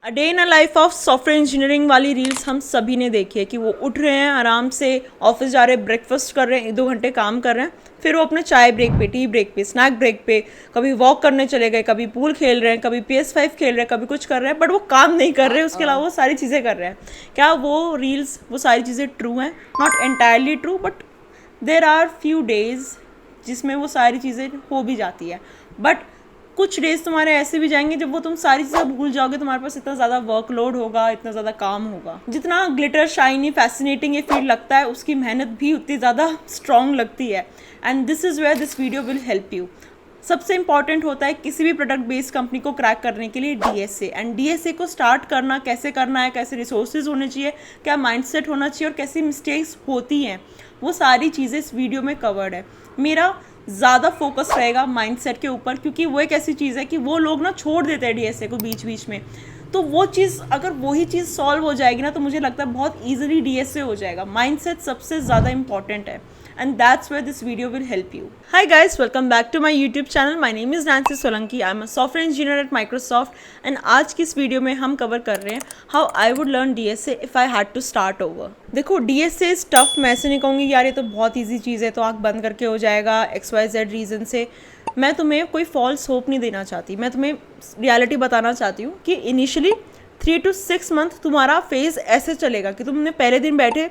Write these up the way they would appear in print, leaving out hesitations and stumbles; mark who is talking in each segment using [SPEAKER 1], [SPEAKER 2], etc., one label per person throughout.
[SPEAKER 1] A day in a life of software engineering वाली reels हम सभी ने देखी है कि वो उठ रहे हैं, आराम से ऑफिस जा रहे हैं, ब्रेकफास्ट कर रहे हैं, 1-2 घंटे काम कर रहे हैं, फिर वो अपने चाय ब्रेक पे, टी ब्रेक पे, स्नैक ब्रेक पे कभी वॉक करने चले गए, कभी पूल खेल रहे हैं, कभी PS5 खेल रहे हैं, कभी कुछ कर रहे हैं, बट वो काम नहीं कर रहे हैं, उसके अलावा वो सारी चीज़ें कर रहे हैं। क्या वो रील्स, वो सारी चीज़ें ट्रू हैं? Not entirely true, but there are few days जिसमें वो सारी चीज़ें हो भी जाती है। बट कुछ डेज तुम्हारे ऐसे भी जाएंगे जब वो तुम सारी चीज़ें भूल जाओगे, तुम्हारे पास इतना ज़्यादा वर्कलोड होगा, इतना ज़्यादा काम होगा। जितना ग्लिटर, शाइनी, फैसिनेटिंग ये फील्ड लगता है, उसकी मेहनत भी उतनी ज़्यादा स्ट्रॉन्ग लगती है। And this is where this video will help you. सबसे इंपॉर्टेंट होता है किसी भी प्रोडक्ट बेस्ड कंपनी को क्रैक करने के लिए DSA। एंड DSA को स्टार्ट करना है, कैसे रिसोर्सेज होने चाहिए, क्या माइंडसेट होना चाहिए और कैसी मिस्टेक्स होती हैं, वो सारी चीज़ें इस वीडियो में कवर्ड है। मेरा ज़्यादा फोकस रहेगा माइंडसेट के ऊपर, क्योंकि वो एक ऐसी चीज़ है कि वो लोग ना छोड़ देते हैं DSA को बीच बीच में। तो वो चीज़, अगर वही चीज़ सॉल्व हो जाएगी ना, तो मुझे लगता है बहुत ईजिली DSA हो जाएगा। माइंडसेट सबसे ज़्यादा इंपॉर्टेंट है, and that's where this video will help you. Hi guys, welcome back to my YouTube channel. My name is Nancy Solanki. I'm a software engineer at Microsoft and आज की इस video में हम cover कर रहे हैं how I would learn DSA if I had to start over. देखो, DSA is tough। मैं ऐसे नहीं कहूँगी यार ये तो बहुत ईजी चीज़ है, तो आँख बंद करके हो जाएगा XYZ रीज़न से। मैं तुम्हें कोई फॉल्स होप नहीं देना चाहती, मैं तुम्हें रियलिटी बताना चाहती हूँ कि इनिशियली 3 to 6 मंथ तुम्हारा फेज़ ऐसे चलेगा कि तुमने पहले दिन बैठे,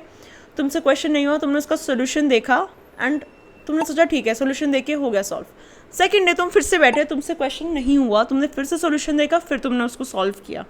[SPEAKER 1] तुमसे क्वेश्चन नहीं हुआ, तुमने उसका सोल्यूशन देखा एंड तुमने सोचा ठीक है, सोल्यूशन देके हो गया सॉल्व। सेकंड डे तुम फिर से बैठे, तुमसे क्वेश्चन नहीं हुआ, तुमने फिर से सोल्यूशन देखा, फिर तुमने उसको सॉल्व किया।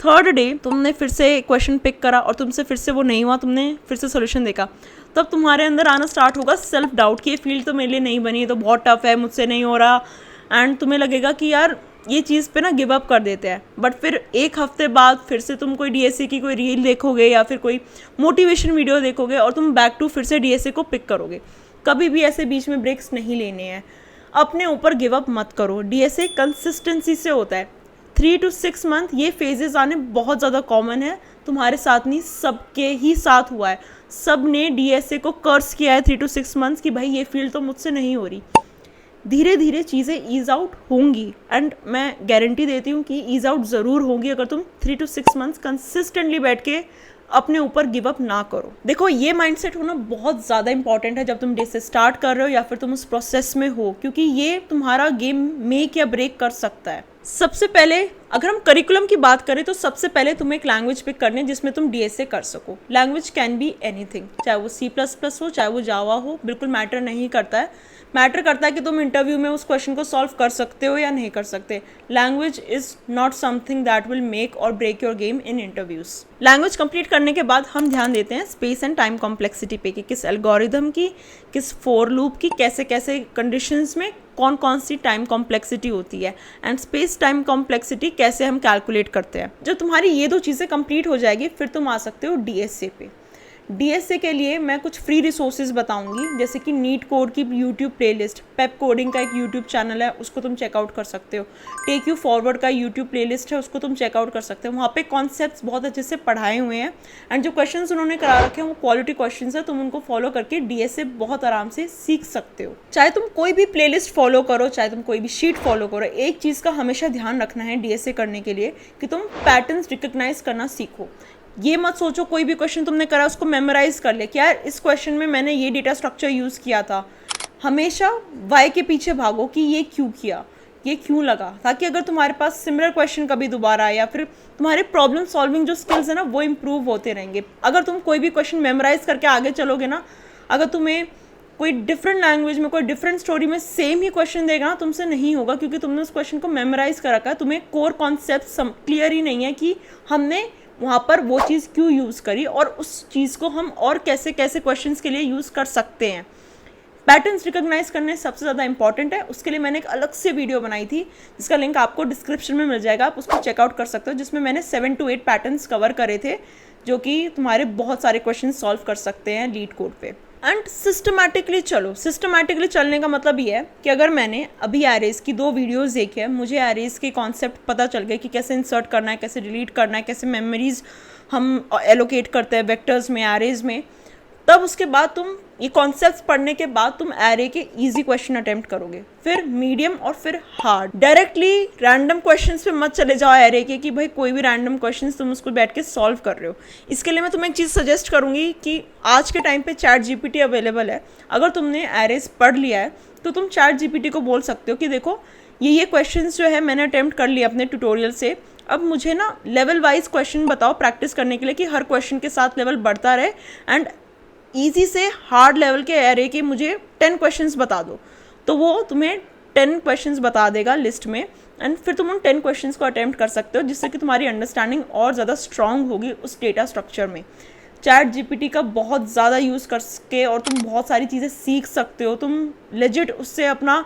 [SPEAKER 1] थर्ड डे तुमने फिर से क्वेश्चन पिक करा और तुमसे फिर से वो नहीं हुआ, तुमने फिर से सोल्यूशन देखा। तब तुम्हारे अंदर आना स्टार्ट होगा सेल्फ डाउट कि ये फील्ड तो मेरे लिए नहीं बनी, तो बहुत टफ है, मुझसे नहीं हो रहा। एंड तुम्हें लगेगा कि यार ये चीज़ पे ना गिव अप कर देते हैं। बट फिर एक हफ्ते बाद फिर से तुम कोई DSA की कोई रील देखोगे या फिर कोई मोटिवेशन वीडियो देखोगे और तुम बैक टू फिर से DSA को पिक करोगे। कभी भी ऐसे बीच में ब्रेक्स नहीं लेने हैं, अपने ऊपर गिव अप मत करो। DSA कंसिस्टेंसी से होता है। 3 to 6 मंथ ये फेजेस आने बहुत ज़्यादा कॉमन है, तुम्हारे साथ नहीं, सबके ही साथ हुआ है। सब ने DSA को कर्स किया है 3 to 6 मंथ्स कि भाई ये फील्ड तो मुझसे नहीं हो रही। धीरे धीरे चीज़ें ईज आउट होंगी एंड मैं गारंटी देती हूँ कि ईज आउट ज़रूर होंगी अगर तुम 3 to 6 मंथ्स कंसिस्टेंटली बैठ के अपने ऊपर गिव अप ना करो। देखो, ये माइंडसेट होना बहुत ज़्यादा इंपॉर्टेंट है जब तुम डे से स्टार्ट कर रहे हो या फिर तुम उस प्रोसेस में हो, क्योंकि ये तुम्हारा गेम मेक या ब्रेक कर सकता है। सबसे पहले अगर हम करिकुलम की बात करें तो सबसे पहले तुम्हें एक लैंग्वेज पिक करनी है जिसमें तुम DSA कर सको। लैंग्वेज कैन बी एनीथिंग, चाहे वो C++ हो, चाहे वो जावा हो, बिल्कुल मैटर नहीं करता है। मैटर करता है कि तुम इंटरव्यू में उस क्वेश्चन को सॉल्व कर सकते हो या नहीं कर सकते। Language is not something that will make or break your game in interviews. Language complete करने के बाद हम ध्यान देते हैं स्पेस एंड टाइम कॉम्प्लेक्सिटी पे कि किस एल्गोरिथम की, किस फॉर लूप की, कैसे कैसे कंडीशंस में कौन कौन सी टाइम कॉम्प्लेक्सिटी होती है एंड स्पेस टाइम कॉम्प्लेक्सिटी कैसे हम कैलकुलेट करते हैं। जब तुम्हारी ये 2 चीज़ें कंप्लीट हो जाएगी फिर तुम आ सकते हो DSA पे। DSA के लिए मैं कुछ फ्री रिसोर्सेज बताऊंगी, जैसे कि नीट कोड की यूट्यूब प्लेलिस्ट, पेप कोडिंग का एक यूट्यूब चैनल है, उसको तुम चेकआउट कर सकते हो। टेक यू फॉरवर्ड का यूट्यूब प्लेलिस्ट है, उसको तुम चेकआउट कर सकते हो। वहाँ पे कॉन्सेप्ट्स बहुत अच्छे से पढ़ाए हुए हैं एंड जो क्वेश्चंस उन्होंने करा रखे हैं वो क्वालिटी क्वेश्चंस है, तुम उनको फॉलो करके DSA बहुत आराम से सीख सकते हो। चाहे तुम कोई भी प्लेलिस्ट फॉलो करो, चाहे तुम कोई भी शीट फॉलो करो, एक चीज़ का हमेशा ध्यान रखना है DSA करने के लिए कि तुम पैटर्न्स रिकग्नाइज करना सीखो। ये मत सोचो कोई भी क्वेश्चन तुमने करा उसको मेमोराइज कर ले कि यार इस क्वेश्चन में मैंने ये डेटा स्ट्रक्चर यूज़ किया था। हमेशा वाई के पीछे भागो कि ये क्यों किया, ये क्यों लगा, ताकि अगर तुम्हारे पास सिमिलर क्वेश्चन कभी दोबारा या फिर तुम्हारे प्रॉब्लम सॉल्विंग जो स्किल्स है ना वो इम्प्रूव होते रहेंगे। अगर तुम कोई भी क्वेश्चन मेमोराइज करके आगे चलोगे ना, अगर तुम्हें कोई डिफरेंट लैंग्वेज में, कोई डिफरेंट स्टोरी में सेम ही क्वेश्चन देगा ना, तुमसे नहीं होगा, क्योंकि तुमने उस क्वेश्चन को मेमोराइज कर रखा है। तुम्हें कोर कॉन्सेप्ट क्लियर ही नहीं है कि हमने वहाँ पर वो चीज़ क्यों यूज़ करी और उस चीज़ को हम और कैसे कैसे क्वेश्चंस के लिए यूज़ कर सकते हैं। पैटर्न्स रिकॉग्नाइज करने सबसे ज़्यादा इंपॉर्टेंट है। उसके लिए मैंने एक अलग से वीडियो बनाई थी जिसका लिंक आपको डिस्क्रिप्शन में मिल जाएगा, आप उसको चेकआउट कर सकते हो, जिसमें मैंने 7 to 8 पैटर्न्स कवर करे थे जो कि तुम्हारे बहुत सारे क्वेश्चन सॉल्व कर सकते हैं लीड कोड पे। एंड सिस्टमैटिकली चलो। सिस्टमैटिकली चलने का मतलब ये है कि अगर मैंने अभी एरेज की 2 वीडियोस देखी है, मुझे एरेज के कॉन्सेप्ट पता चल गए कि कैसे इंसर्ट करना है, कैसे डिलीट करना है, कैसे मेमोरीज हम एलोकेट करते हैं वेक्टर्स में, एरेज में, तब उसके बाद तुम ये कॉन्सेप्ट्स पढ़ने के बाद तुम एरे के इजी क्वेश्चन अटेम्प्ट करोगे, फिर मीडियम और फिर हार्ड। डायरेक्टली रैंडम क्वेश्चंस पे मत चले जाओ एरे के कि भाई कोई भी रैंडम क्वेश्चंस तुम उसको बैठ के सॉल्व कर रहे हो। इसके लिए मैं तुम्हें एक चीज़ सजेस्ट करूंगी कि आज के टाइम पे चैट जीपीटी अवेलेबल है। अगर तुमने एरेज पढ़ लिया है तो तुम चैट जीपीटी को बोल सकते हो कि देखो ये क्वेश्चंस जो है मैंने अटेम्प्ट कर लिया अपने ट्यूटोरियल से, अब मुझे ना लेवल वाइज क्वेश्चन बताओ प्रैक्टिस करने के लिए कि हर क्वेश्चन के साथ लेवल बढ़ता रहे, एंड ईजी से हार्ड लेवल के एरे के मुझे 10 क्वेश्चंस बता दो। तो वो तुम्हें 10 क्वेश्चंस बता देगा लिस्ट में, एंड फिर तुम उन 10 क्वेश्चंस को अटेम्प्ट कर सकते हो, जिससे कि तुम्हारी अंडरस्टैंडिंग और ज़्यादा स्ट्रांग होगी उस डेटा स्ट्रक्चर में। चैट जीपीटी का बहुत ज़्यादा यूज़ करके और तुम बहुत सारी चीज़ें सीख सकते हो। तुम लेजिट उससे अपना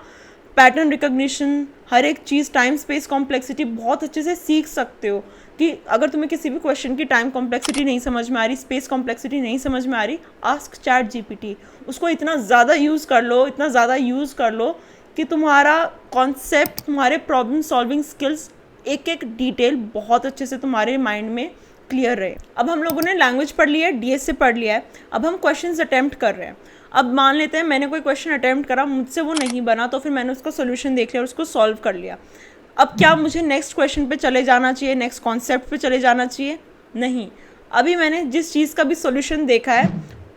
[SPEAKER 1] पैटर्न रिकग्निशन, हर एक चीज़, टाइम स्पेस कॉम्प्लेक्सिटी बहुत अच्छे से सीख सकते हो। कि अगर तुम्हें किसी भी क्वेश्चन की टाइम कॉम्प्लेक्सिटी नहीं समझ में आ रही, स्पेस कॉम्प्लेक्सिटी नहीं समझ में आ रही, आस्क चैट जीपीटी। उसको इतना ज़्यादा यूज़ कर लो, इतना ज़्यादा यूज़ कर लो कि तुम्हारा कॉन्सेप्ट, तुम्हारे प्रॉब्लम सॉल्विंग स्किल्स, एक एक डिटेल बहुत अच्छे से तुम्हारे माइंड में क्लियर रहे। अब हम लोगों ने लैंग्वेज पढ़ लिया है, डीएसए पढ़ लिया है, अब हम क्वेश्चंस अटेम्प्ट कर रहे हैं। अब मान लेते हैं मैंने कोई क्वेश्चन अटेम्प्ट करा, मुझसे वो नहीं बना, तो फिर मैंने उसका सोल्यूशन देख लिया और उसको सॉल्व कर लिया। अब क्या मुझे नेक्स्ट क्वेश्चन पे चले जाना चाहिए, नेक्स्ट कॉन्सेप्ट पे चले जाना चाहिए? नहीं, अभी मैंने जिस चीज़ का भी सोल्यूशन देखा है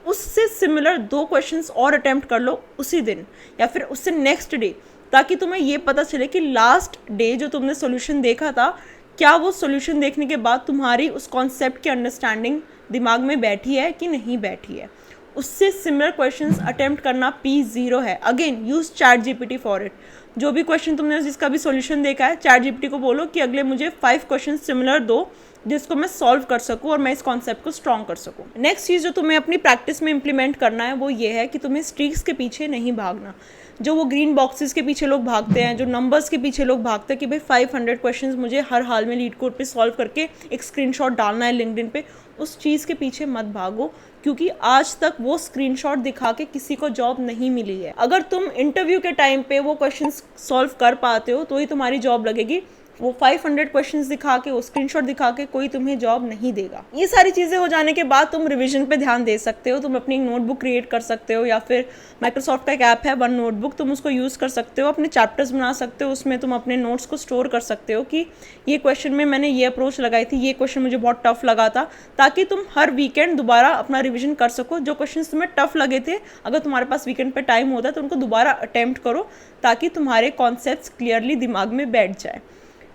[SPEAKER 1] उससे सिमिलर 2 क्वेश्चंस और अटेम्प्ट कर लो उसी दिन या फिर उससे नेक्स्ट डे, ताकि तुम्हें ये पता चले कि लास्ट डे जो तुमने सोल्यूशन देखा था, क्या वो सोल्यूशन देखने के बाद तुम्हारी उस कॉन्सेप्ट की अंडरस्टैंडिंग दिमाग में बैठी है कि नहीं बैठी है। उससे सिमिलर क्वेश्चंस अटेम्प्ट करना P0 है। Again use chat GPT for it. जो भी क्वेश्चन तुमने जिसका भी सॉल्यूशन देखा है, चैट जीपीटी को बोलो कि अगले मुझे 5 क्वेश्चन सिमिलर दो जिसको मैं सॉल्व कर सकूं और मैं इस कॉन्सेप्ट को स्ट्रॉन्ग कर सकूं। नेक्स्ट चीज़ जो तुम्हें अपनी प्रैक्टिस में इंप्लीमेंट करना है वो ये है कि तुम्हें स्ट्रीक्स के पीछे नहीं भागना। जो वो ग्रीन बॉक्सेस के पीछे लोग भागते हैं, जो नंबर्स के पीछे लोग भागते हैं कि भाई 500 क्वेश्चंस मुझे हर हाल में लीड कोड पे सॉल्व करके एक स्क्रीनशॉट डालना है लिंक्डइन पे, उस चीज़ के पीछे मत भागो, क्योंकि आज तक वो स्क्रीनशॉट दिखा के किसी को जॉब नहीं मिली है। अगर तुम इंटरव्यू के टाइम पे वो क्वेश्चंस सॉल्व कर पाते हो तो ही तुम्हारी जॉब लगेगी। वो 500 क्वेश्चंस दिखा के, वो स्क्रीनशॉट दिखा के कोई तुम्हें जॉब नहीं देगा। ये सारी चीज़ें हो जाने के बाद तुम रिवीजन पे ध्यान दे सकते हो। तुम अपनी एक नोटबुक क्रिएट कर सकते हो, या फिर माइक्रोसॉफ्ट का एक ऐप है वन नोटबुक, तुम उसको यूज़ कर सकते हो, अपने चैप्टर्स बना सकते हो, उसमें तुम अपने नोट्स को स्टोर कर सकते हो कि ये क्वेश्चन में मैंने ये अप्रोच लगाई थी, ये क्वेश्चन मुझे बहुत टफ लगा था, ताकि तुम हर वीकेंड दोबारा अपना रिविजन कर सको। जो क्वेश्चन तुम्हें टफ लगे थे, अगर तुम्हारे पास वीकेंड पे टाइम होता है तो उनको दोबारा अटेम्प्ट करो, ताकि तुम्हारे कॉन्सेप्ट्स क्लियरली दिमाग में बैठ जाए।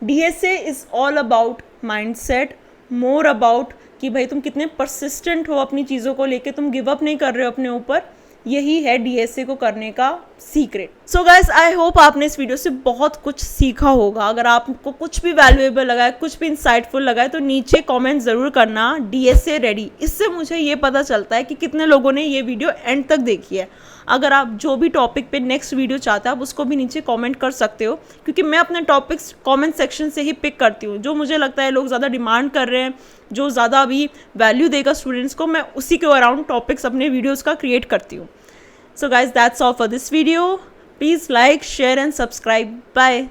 [SPEAKER 1] DSA is all about mindset, more about कि भाई तुम कितने परसिस्टेंट हो अपनी चीज़ों को लेके, तुम गिव अप नहीं कर रहे हो अपने ऊपर। यही है DSA को करने का secret. So guys, I hope आपने इस वीडियो से बहुत कुछ सीखा होगा। अगर आपको कुछ भी वैल्यूएबल लगा है, कुछ भी इंसाइटफुल लगा है, तो नीचे कमेंट ज़रूर करना DSA रेडी। इससे मुझे ये पता चलता है कि कितने लोगों ने ये वीडियो एंड तक देखी है। अगर आप जो भी टॉपिक पे नेक्स्ट वीडियो चाहते हैं आप उसको भी नीचे कमेंट कर सकते हो, क्योंकि मैं अपने टॉपिक्स कमेंट सेक्शन से ही पिक करती हूँ। जो मुझे लगता है लोग ज़्यादा डिमांड कर रहे हैं, जो ज़्यादा अभी वैल्यू देगा स्टूडेंट्स को, मैं उसी के अराउंड टॉपिक्स अपने वीडियोज़ का क्रिएट करती हूँ। So guys, that's all for this video. Please like, share and subscribe. Bye.